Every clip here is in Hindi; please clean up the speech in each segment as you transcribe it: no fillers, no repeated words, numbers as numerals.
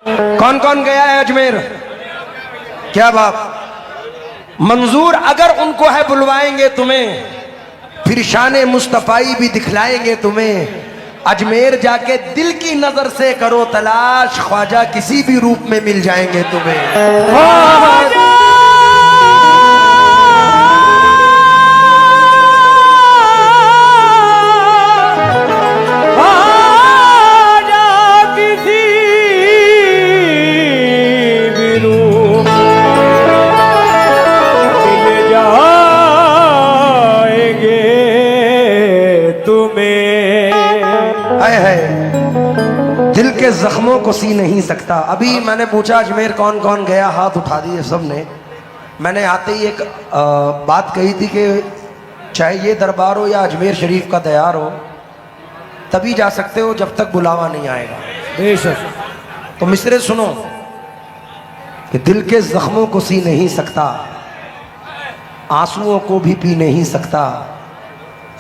कौन कौन गया है अजमेर? क्या बात, मंजूर अगर उनको है बुलवाएंगे तुम्हें, फिर शान मुस्तफाई भी दिखलाएंगे तुम्हें। अजमेर जाके दिल की नजर से करो तलाश, ख्वाजा किसी भी रूप में मिल जाएंगे तुम्हें। दिल के जख्मों को सी नहीं सकता। अभी मैंने पूछा अजमेर कौन कौन गया, हाथ उठा दिए सबने। मैंने आते ही एक बात कही थी कि चाहे ये दरबार हो या अजमेर शरीफ का दयार हो, तभी जा सकते हो जब तक बुलावा नहीं आएगा। बेशक। तो मिसरे सुनो कि दिल के जख्मों को सी नहीं सकता, आंसुओं को भी पी नहीं सकता,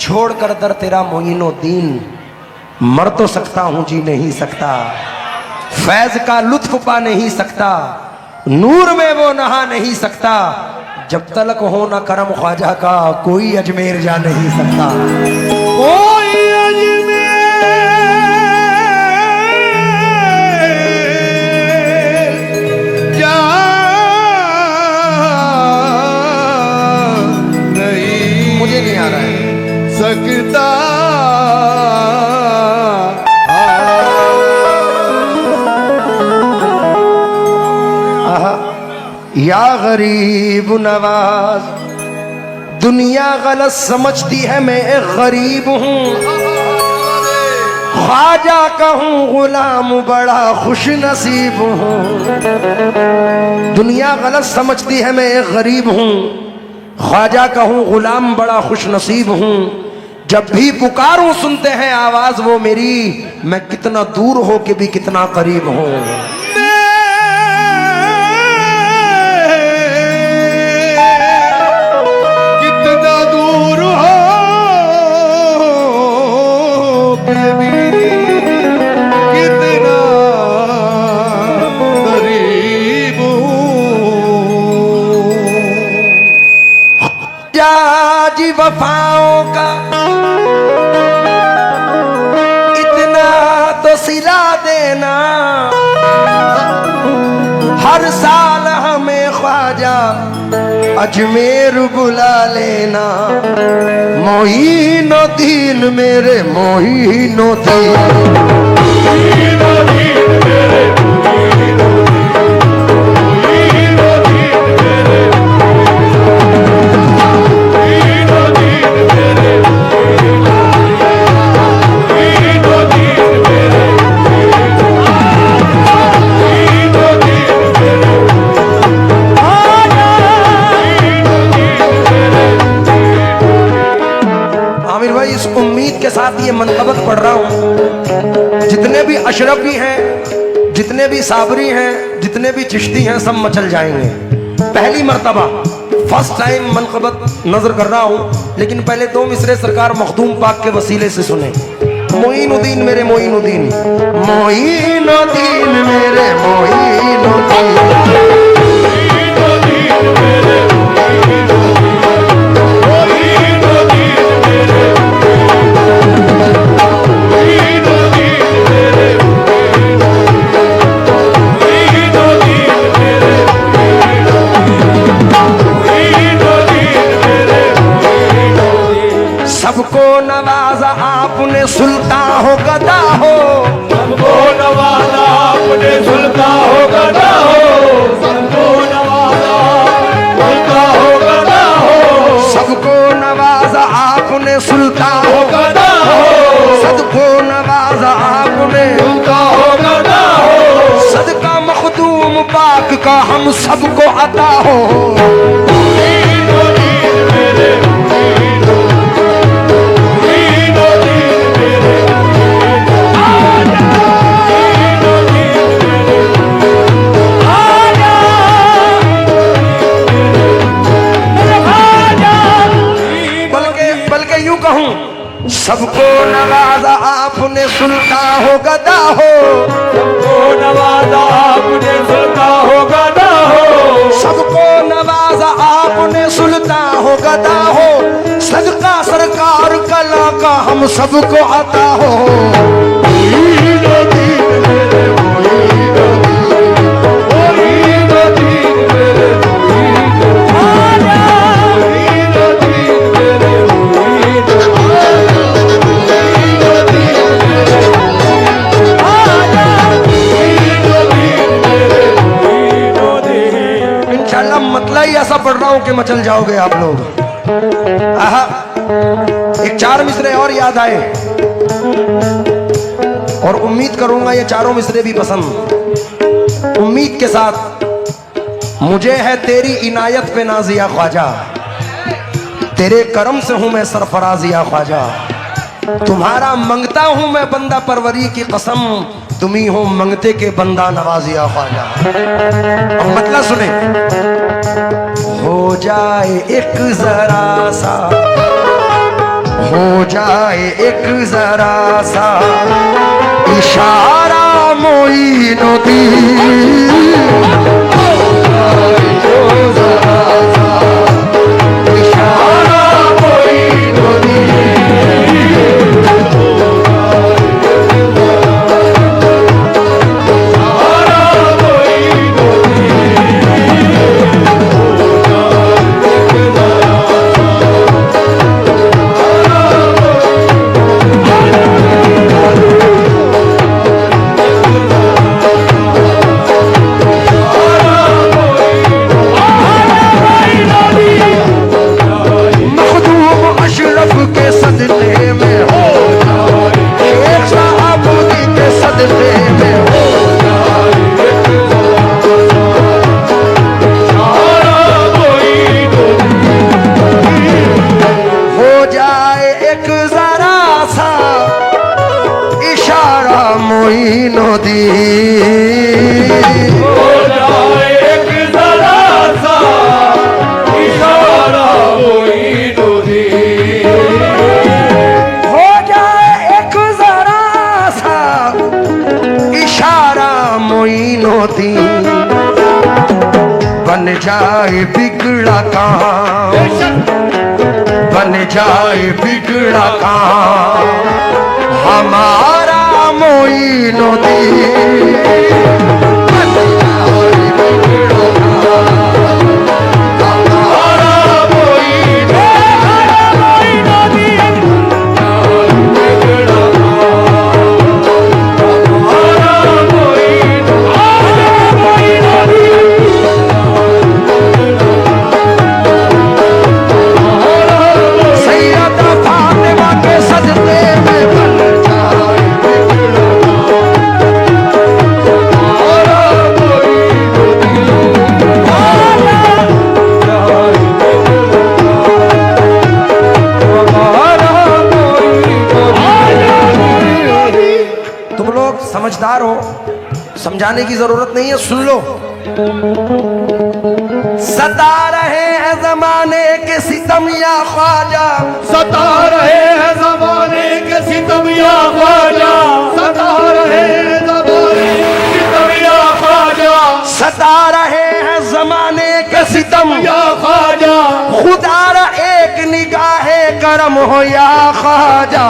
छोड़ कर दर तेरा मोइनुद्दीन, मर तो सकता हूं जी नहीं सकता, फैज का लुत्फ पा नहीं सकता, नूर में वो नहा नहीं सकता, जब तलक हो ना करम ख्वाजा का कोई अजमेर जा नहीं सकता। कोई अजमेर जा नहीं, मुझे नहीं आ रहा है सकता। या गरीब नवाज, दुनिया गलत समझती है मैं एक गरीब हूँ, ख्वाजा कहूँ गुलाम बड़ा खुश नसीब हूँ। दुनिया गलत समझती है मैं एक गरीब हूँ, ख्वाजा कहूँ गुलाम बड़ा खुश नसीब हूँ। जब भी पुकारूं सुनते हैं आवाज वो मेरी, मैं कितना दूर हो के भी कितना करीब हूँ। जी वफाओं का इतना तो सिला देना, हर साल हमें ख्वाजा अजमेर बुला लेना। मोइनुद्दीन मेरे मोइनुद्दीन, के साथ ये मनकबत पढ़ रहा हूं। जितने भी अशरफी हैं, जितने भी साबरी हैं, जितने भी चिश्ती हैं, सब मचल जाएंगे। पहली मर्तबा फर्स्ट टाइम मनकबत नजर कर रहा हूं, लेकिन पहले दो मिसरे सरकार मखदूम पाक के वसीले से सुने। मोइनुद्दीन मेरे मोइनुद्दीन, मोइनुद्दीन मेरे मोइनुद्दीन, सबको नवाजा आपने सुल्तान हो गदा हो, सबको नवाजा आपने सुल्तान हो गदा हो, सबको नवाजा सुल्तान हो गदा हो, सबको नवाजा आपने सुल्तान हो गदा हो, सबको नवाजा आपने सुल्तान हो गदा हो, सदका मखदूम पाक का हम सबको अता हो। सबको नवाजा आपने सुल्तान हो गदा हो, सबको नवाजा सबको आता हो। ऐसा पढ़ रहा हूं कि मचल जाओगे आप लोग। आहा, एक 4 मिसरे और याद आए और उम्मीद करूंगा ये चारों मिसरे भी पसंद। उम्मीद के साथ, मुझे है तेरी इनायत पे नाजिया ख्वाजा, तेरे करम से हूं मैं सरफराजिया ख्वाजा, तुम्हारा मंगता हूं मैं बंदा परवरी की कसम, तुम्ही हो मंगते के बंदा नवाजिया ख्वाजा। अब मतलब सुने, हो जाए एक जरा सा, हो जाए एक जरा सा इशारा मोइनुद्दीन, इशारा मोइनुद्दीन। बन जाए बिगड़ा काम, बन जाए बिगड़ा काम हमारा मोइनुद्दीन, बन जाए बिगड़ा काम हमारा मोइनुद्दीन, बिगड़ा समझदार हो, समझाने की जरूरत नहीं है, सुन लो। सता रहे हैं जमाने के सितम या ख्वाजा, सता रहे हैं जमाने के सितम या ख्वाजा, सता रहे हैं जमाने के सितम या ख्वाजा, सता रहे हैं जमाने के सितम या ख्वाजा, खुदारा एक निगाहे करम हो या ख्वाजा।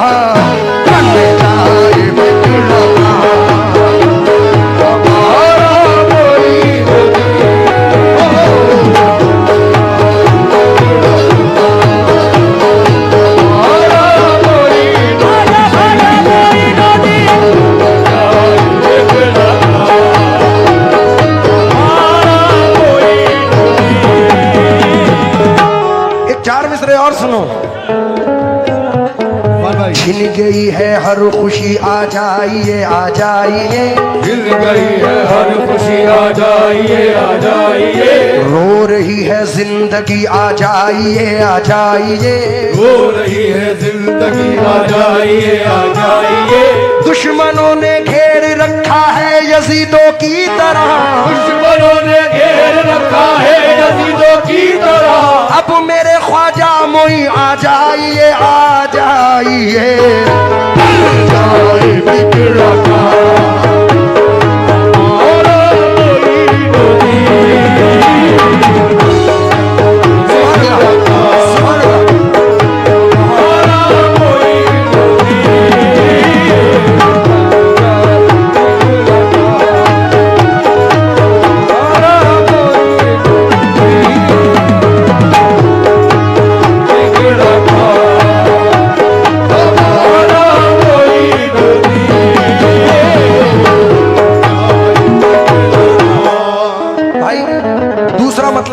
और सुनो, छिन गई है हर खुशी आ जाइए आ जाइए, छिन गई है हर खुशी आ जाइए आ जाइए, रो रही है जिंदगी आ जाइए आ जाइए, रो रही है जिंदगी आ जाइए आ जाइए, दुश्मनों ने घेर रखा है यजीदों की तरह, दुश्मनों ने घेर रखा है यजीदों की तरह, अब मेरे ख्वाजा मोई आ जाइए आ जाइए, बिगड़ा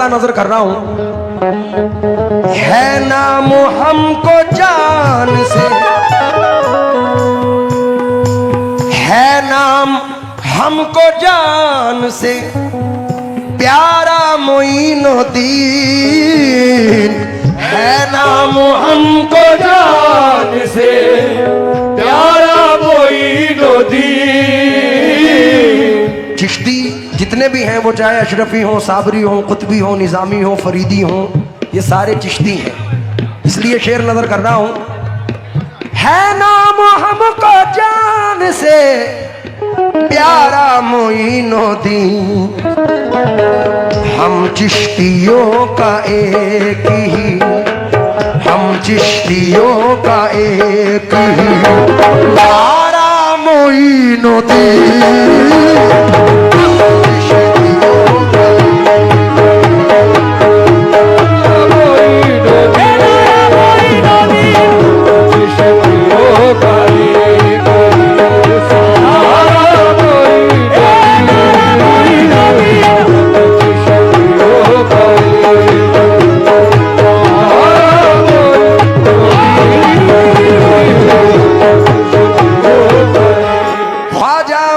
वाला नजर कर रहा हूं। है नाम हमको जान से, है नाम हमको जान से प्यारा मोइनुद्दीन, है नाम हमको जान से प्यारा मोइनुद्दीन। चिश्ती जितने भी हैं वो चाहे अशरफी हो, साबरी हो, कुतबी हो, निजामी हो, फरीदी हो, ये सारे चिश्ती हैं। इसलिए शेर नजर कर रहा हूं। है नाम हमको जान से प्यारा मोइनुद्दीन, हम चिश्तियों का एक ही, हम चिश्तियों का एक ही प्यारा मोइनुद्दीन।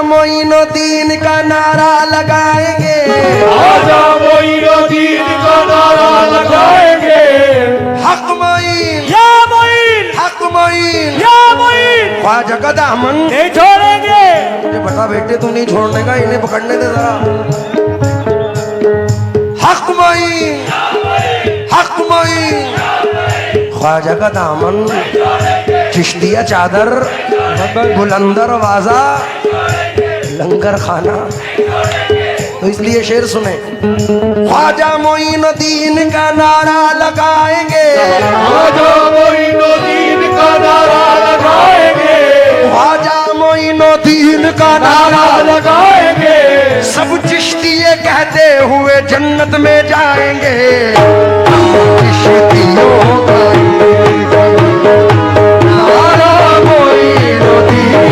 मोइनुद्दीन का नारा लगाएंगे, ख्वाजा मोइनुद्दीन का नारा लगाएंगे। हक मोइन, या मोइन, हक मोइन, या मोइन, ख्वाजा का दामन नहीं छोड़ेंगे। ये बता बेटे तू नहीं छोड़ने का, इन्हें पकड़ने दे जरा। हक मोइन, हक मोइन, ख्वाजा का दामन, चिश्तिया चादर, बुलंदर वाजा, लंगर खाना। तो इसलिए शेर सुने। ख्वाजा मोइनुद्दीन का नारा लगाएंगे, ख्वाजा मोइनुद्दीन का नारा लगाएंगे, ख्वाजा मोइनुद्दीन का नारा लगाएंगे। सब चिश्तिये कहते हुए जन्नत में जाएंगे। चिश्तियों का नारा मोइनुद्दीन।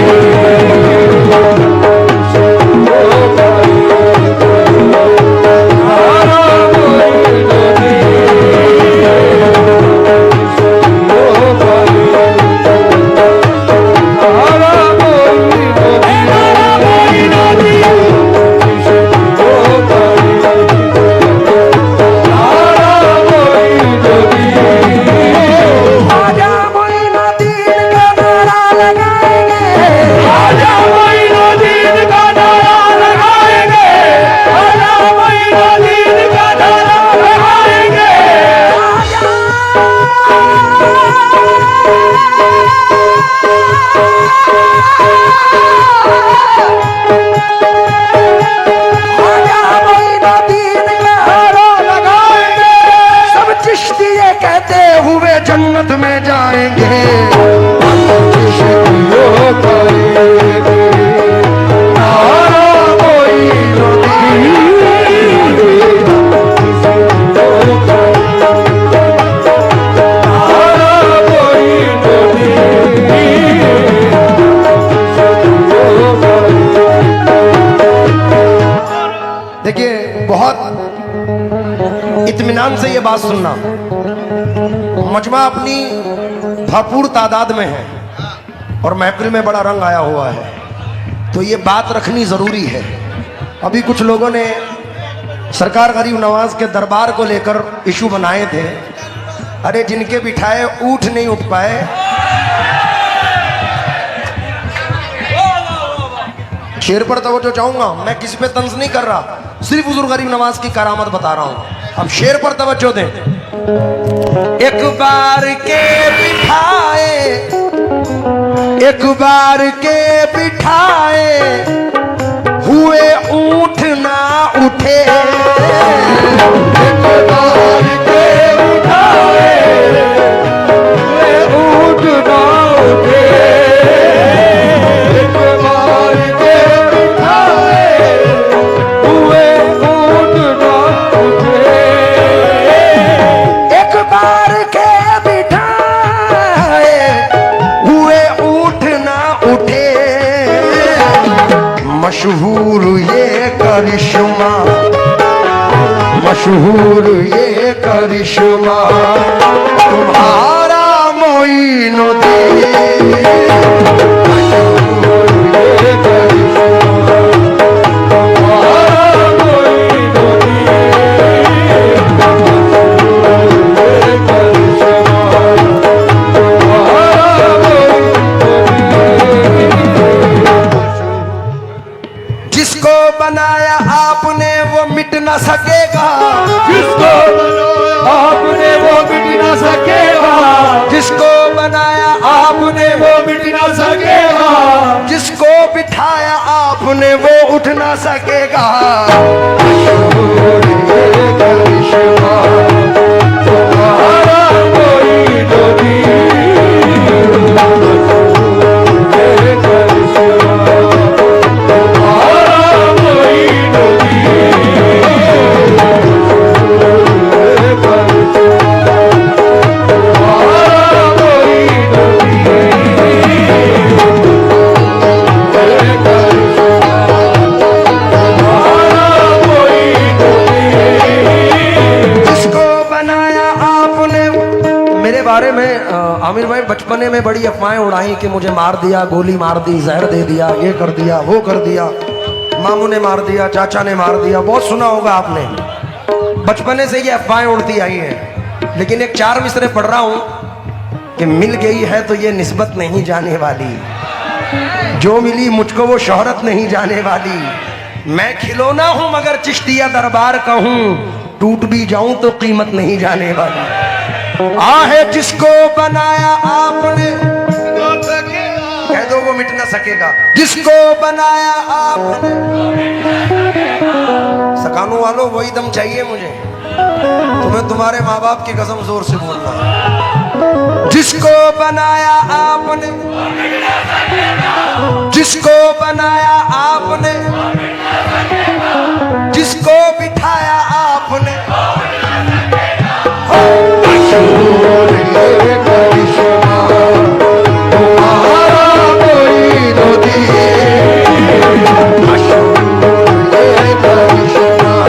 जन्नत में जाएंगे। देखिए बहुत इत्मीनान से ये बात सुनना, मजमा अपनी भरपूर तादाद में है और महफिल में बड़ा रंग आया हुआ है, तो ये बात रखनी ज़रूरी है। अभी कुछ लोगों ने सरकार गरीब नवाज के दरबार को लेकर इशू बनाए थे। अरे जिनके बिठाए ऊठ नहीं उठ पाए। शेर पर तवज्जो चाहूंगा, मैं किसी पे तंज नहीं कर रहा, सिर्फ हुजूर गरीब नवाज की करामत बता रहा हूं। अब शेर पर तवज्जो दें। एक बार के बिठाए, एक बार के बिठाए हुए ऊंट ना उठे। एक बार के बिठाए हुए ऊंट ना उठे। एक बार के बिठाए हुए ऊंट ना उठे। एक बार के बिठाए हुए ऊंट ना उठे। मशहूर ये करिश्मा, मशहूर ये करिश्मा तुम्हारा मोइनुद्दीन, मशहूर ये करिश्मा तुम्हारा मोइनुद्दीन, मशहूर ये करिश्मा तुम्हारा मोइनुद्दीन। जिसको बनाया आपने वो मिट न सकेगा, जिसको बनाया आपने वो मिट ना सकेगा, जिसको बनाया आपने वो मिट ना सकेगा, जिसको बिठाया आपने वो उठ ना सकेगा। मशहूर ये करिश्मा तुम्हारा मोइनुद्दीन, मशहूर ये करिश्मा तुम्हारा बारे में आमिर भाई बचपने में बड़ी अफवाहें उड़ाई कि मुझे मार दिया, गोली मार दी, जहर दे दिया, ये कर दिया, वो कर दिया, मामू ने मार दिया, चाचा ने मार दिया, बहुत सुना होगा आपने। बचपने से ये अफवाहें उड़ती आई हैं। लेकिन एक 4 मिसरे पढ़ रहा हूं कि मिल गई है तो ये निस्बत नहीं जाने वाली, जो मिली मुझको वो शोहरत नहीं जाने वाली। मैं खिलौना हूं मगर चिश्तिया दरबार का हूं, टूट भी जाऊं तो कीमत नहीं जाने वाली। आहे जिसको बनाया आपने, कह दो वो मिट ना सकेगा। जिसको बनाया आपने, सकानों वालों वही दम चाहिए मुझे, तुम्हें तुम्हारे माँ बाप की कसम जोर से बोलना। जिसको बनाया आपने, जिसको बनाया आपने, जिसको बिठाया आपने, मशहूर ये करिश्मा तुम्हारा मोइनुद्दीन, मशहूर ये करिश्मा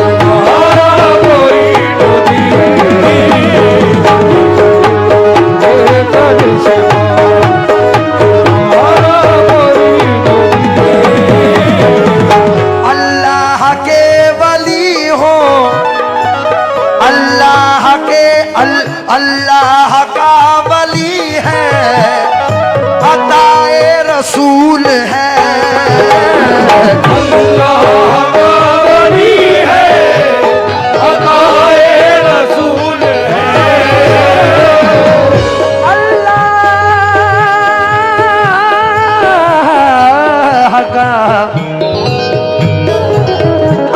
तुम्हारा मोइनुद्दीन, ये करिश्मा तुम्हारा मोइनुद्दीन। अल्लाह के वली हो, अल्लाह का वली है, अताए रसूल है। अल्लाह का वली है, अताए रसूल है।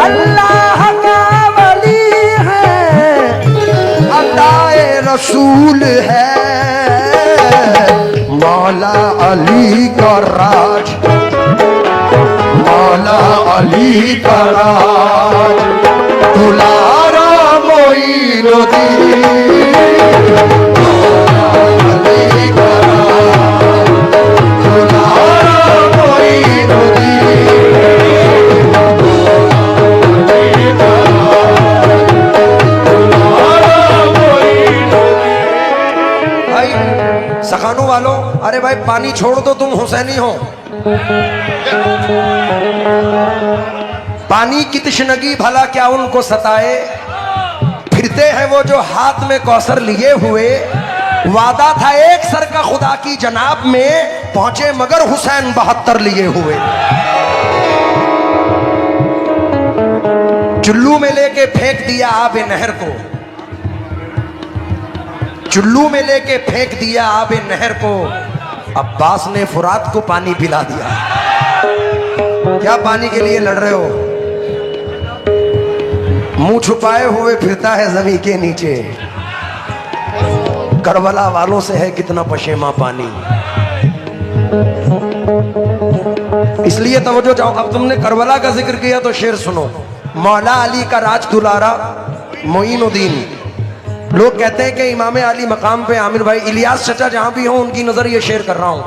अल्लाह का वली है, अताए रसूल है। मौला अली का राज, मौला अली का राज, दुलारा मोइनुद्दीन, मौला अली का राज, दुलारा मोइनुद्दीन, अली का राज, दुलारा मोइनुद्दीन। भाई सखानों वालों, अरे भाई पानी छोड़ दो, तुम हुसैनी हो। पानी की तशनगी भला क्या उनको सताए, फिरते हैं वो जो हाथ में कौसर लिए हुए। वादा था एक सर का खुदा की जनाब में, पहुंचे मगर हुसैन 72 लिए हुए। चुल्लू में लेके फेंक दिया आबे नहर को, चुल्लू में लेके फेंक दिया आबे नहर को, अब्बास ने फुरात को पानी पिला दिया। क्या पानी के लिए लड़ रहे हो? मुंह छुपाए हुए फिरता है जमीन के नीचे, करबला वालों से है कितना पशेमा पानी। इसलिए तवज्जो चाहो, अब तुमने करबला का जिक्र किया तो शेर सुनो। मौला अली का राज दुलारा मोइनुद्दीन। लोग कहते हैं कि इमाम अली मकाम पे, आमिर भाई इलियास चचा जहां भी हो उनकी नजर ये शेर कर रहा हूं।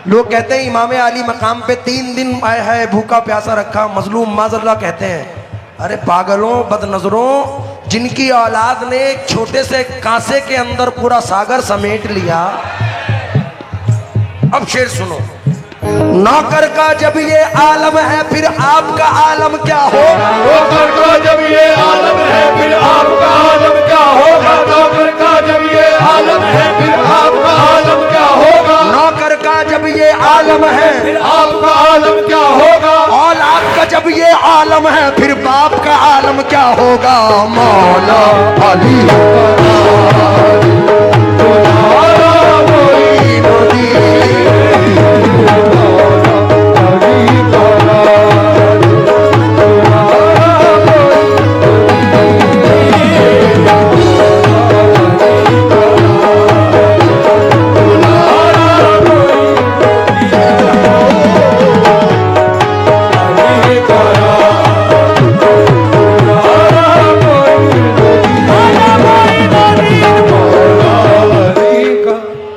लोग कहते हैं इमाम अली मकाम पे 3 दिन आया है, भूखा प्यासा रखा, मजलूम माजल्ला कहते हैं। अरे पागलों, बदनजरों, जिनकी औलाद ने एक छोटे से कांसे के अंदर पूरा सागर समेट लिया। अब शेर सुनो। नौकर का जब ये आलम है फिर आपका आलम क्या होगा? नौकर का जब ये आलम है फिर आपका आलम क्या होगा? नौकर का जब ये आलम है फिर आपका आलम क्या होगा? नौकर का जब ये आलम है फिर आपका आलम क्या होगा? औलाद का जब ये आलम है फिर बाप का आलम क्या होगा? मौला अली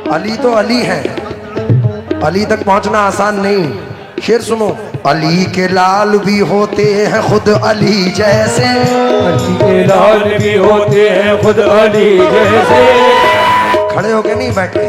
अली तो अली है, अली तक पहुंचना आसान नहीं। शेर सुनो। अली के लाल भी होते हैं खुद अली जैसे, अली के लाल भी होते हैं खुद अली जैसे। खड़े होके नहीं, बैठ के।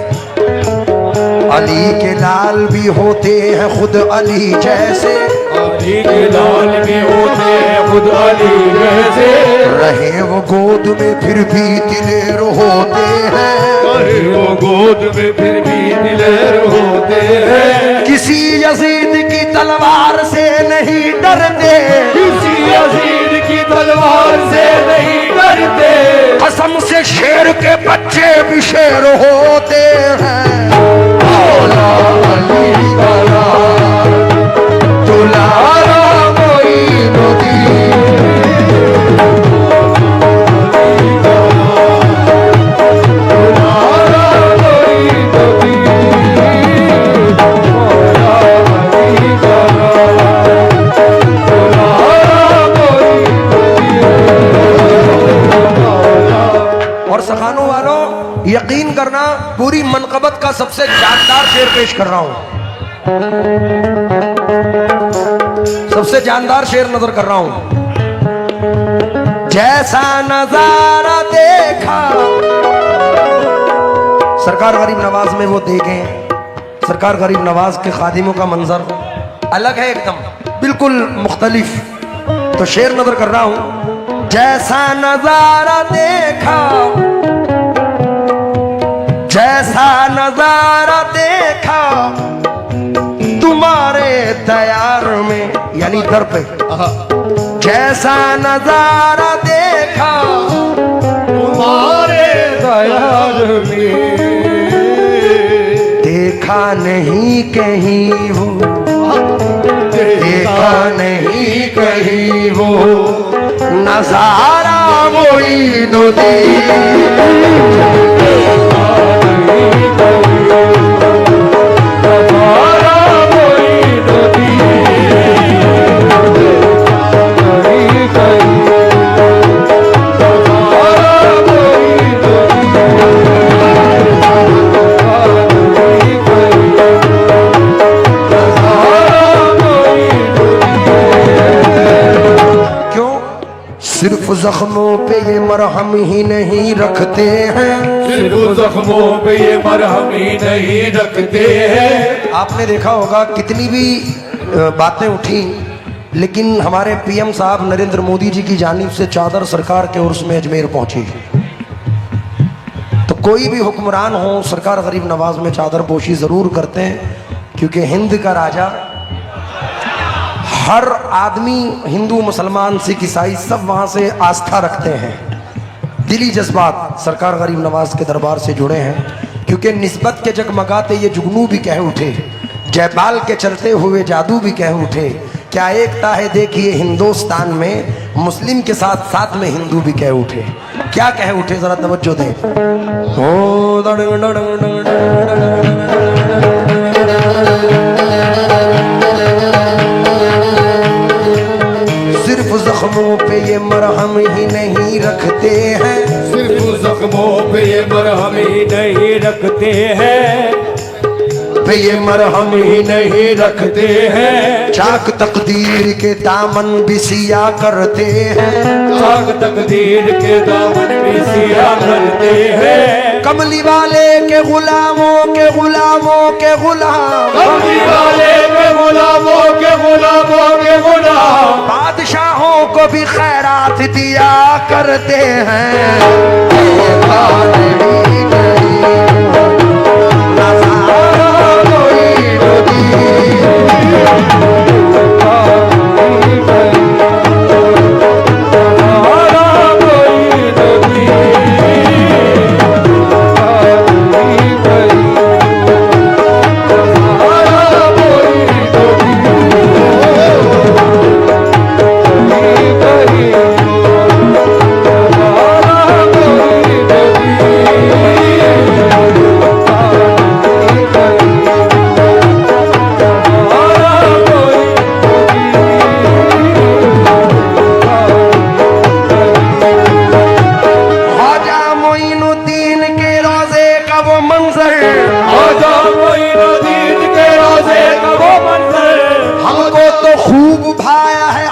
अली के लाल भी होते हैं खुद अली जैसे, अली के लाल भी होते हैं खुद अली जैसे। रहे वो गोद में फिर भी दिलेर होते हैं, अरे वो गोद में फिर भी दिलेर होते हैं। किसी यजीद की तलवार से नहीं डरते, किसी यजीद की तलवार से नहीं डरते। कसम से शेर के बच्चे भी शेर होते हैं। मौला अली का दुलारा मोइनुद्दीन, और सखानों वालों, यकीन करना पूरी मनकबत का सबसे जानदार शेर पेश कर रहा हूं, सबसे जानदार शेर नजर कर रहा हूं। जैसा नजारा देखा, सरकार गरीब नवाज में वो देखे, सरकार गरीब नवाज के खादिमों का मंजर अलग है, एकदम बिल्कुल मुख्तलिफ। तो शेर नजर कर रहा हूं। जैसा नजारा देखा, जैसा नजारा देखा तुम्हारे दयार में, यानी दर पे। जैसा नजारा देखा तुम्हारे दयार में, देखा नहीं कहीं वो, देखा नहीं कहीं वो नजारा मोइनुद्दीन। सिर्फ जख्मों पे ये मरहम ही नहीं रखते हैं, सिर्फ जख्मों पे ये मरहम ही नहीं रखते हैं। आपने देखा होगा कितनी भी बातें उठी, लेकिन हमारे पीएम साहब नरेंद्र मोदी जी की जानिब से चादर सरकार के उर्स में अजमेर पहुंची। तो कोई भी हुक्मरान हो, सरकार गरीब नवाज में चादर पोशी जरूर करते हैं, क्योंकि हिंद का राजा, हर आदमी, हिंदू मुसलमान सिख ईसाई सब वहाँ से आस्था रखते हैं। दिली जज्बात सरकार गरीब नवाज के दरबार से जुड़े हैं, क्योंकि निस्बत के जगमगाते ये जुगनू भी कह उठे, जयपाल के चलते हुए जादू भी कह उठे। क्या एकता है देखिए हिंदुस्तान में, मुस्लिम के साथ साथ में हिंदू भी कह उठे। क्या कह उठे, जरा तवज्जो दें। हो दड़ंग दड़ंग दड़ंग दड़ंग, सिर्फ जख्मों पे ये मरहम ही नहीं रखते हैं, सिर्फ जख्मों पे ये मरहम ही नहीं रखते हैं। पे ये मरहम ही नहीं रखते हैं चाक तकदीर के दामन भी सिया करते हैं चाक तकदीर के दामन में सिया करते हैं कमली वाले के गुलामों के गुलामों के गुलाम कमली वाले के गुलामों के गुलामों के गुलाम बादशाहों को भी खैरात दिया करते हैं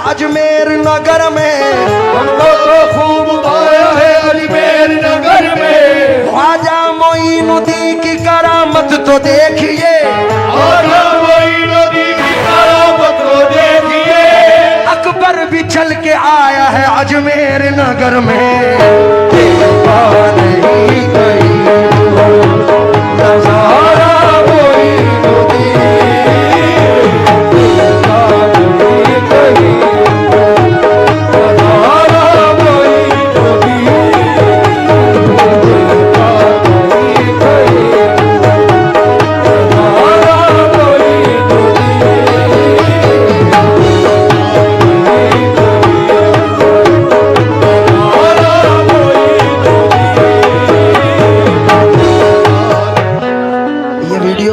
अजमेर नगर में हमको तो खूब भाया है अजमेर नगर में ख्वाजा मोइनुद्दीन की करामत तो देखिए ख्वाजा मोइनुद्दीन की करामत तो देखिए अकबर भी चल के आया है अजमेर नगर में नहीं गई नजारा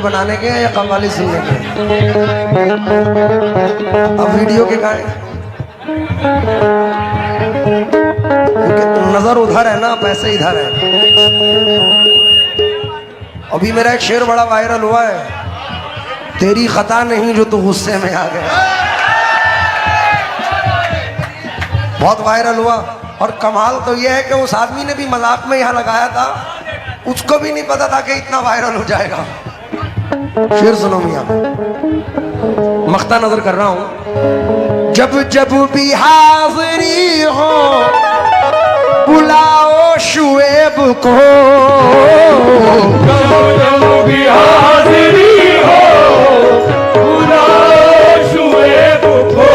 बनाने के या कव्वाली सुनने के अब वीडियो के गाए क्योंकि नजर उधर है ना पैसे इधर है अभी मेरा एक शेर बड़ा वायरल हुआ है तेरी खता नहीं जो तू गुस्से में आ गया बहुत वायरल हुआ और कमाल तो यह है कि उस आदमी ने भी मजाक में यहाँ लगाया था उसको भी नहीं पता था कि इतना वायरल हो जाएगा शेर सुनो मियां मख्ता नजर कर रहा हूं जब जब भी हाजिरी हो बुलाओ शुएब को जब भी हाजिरी हो बुलाओ शुएब को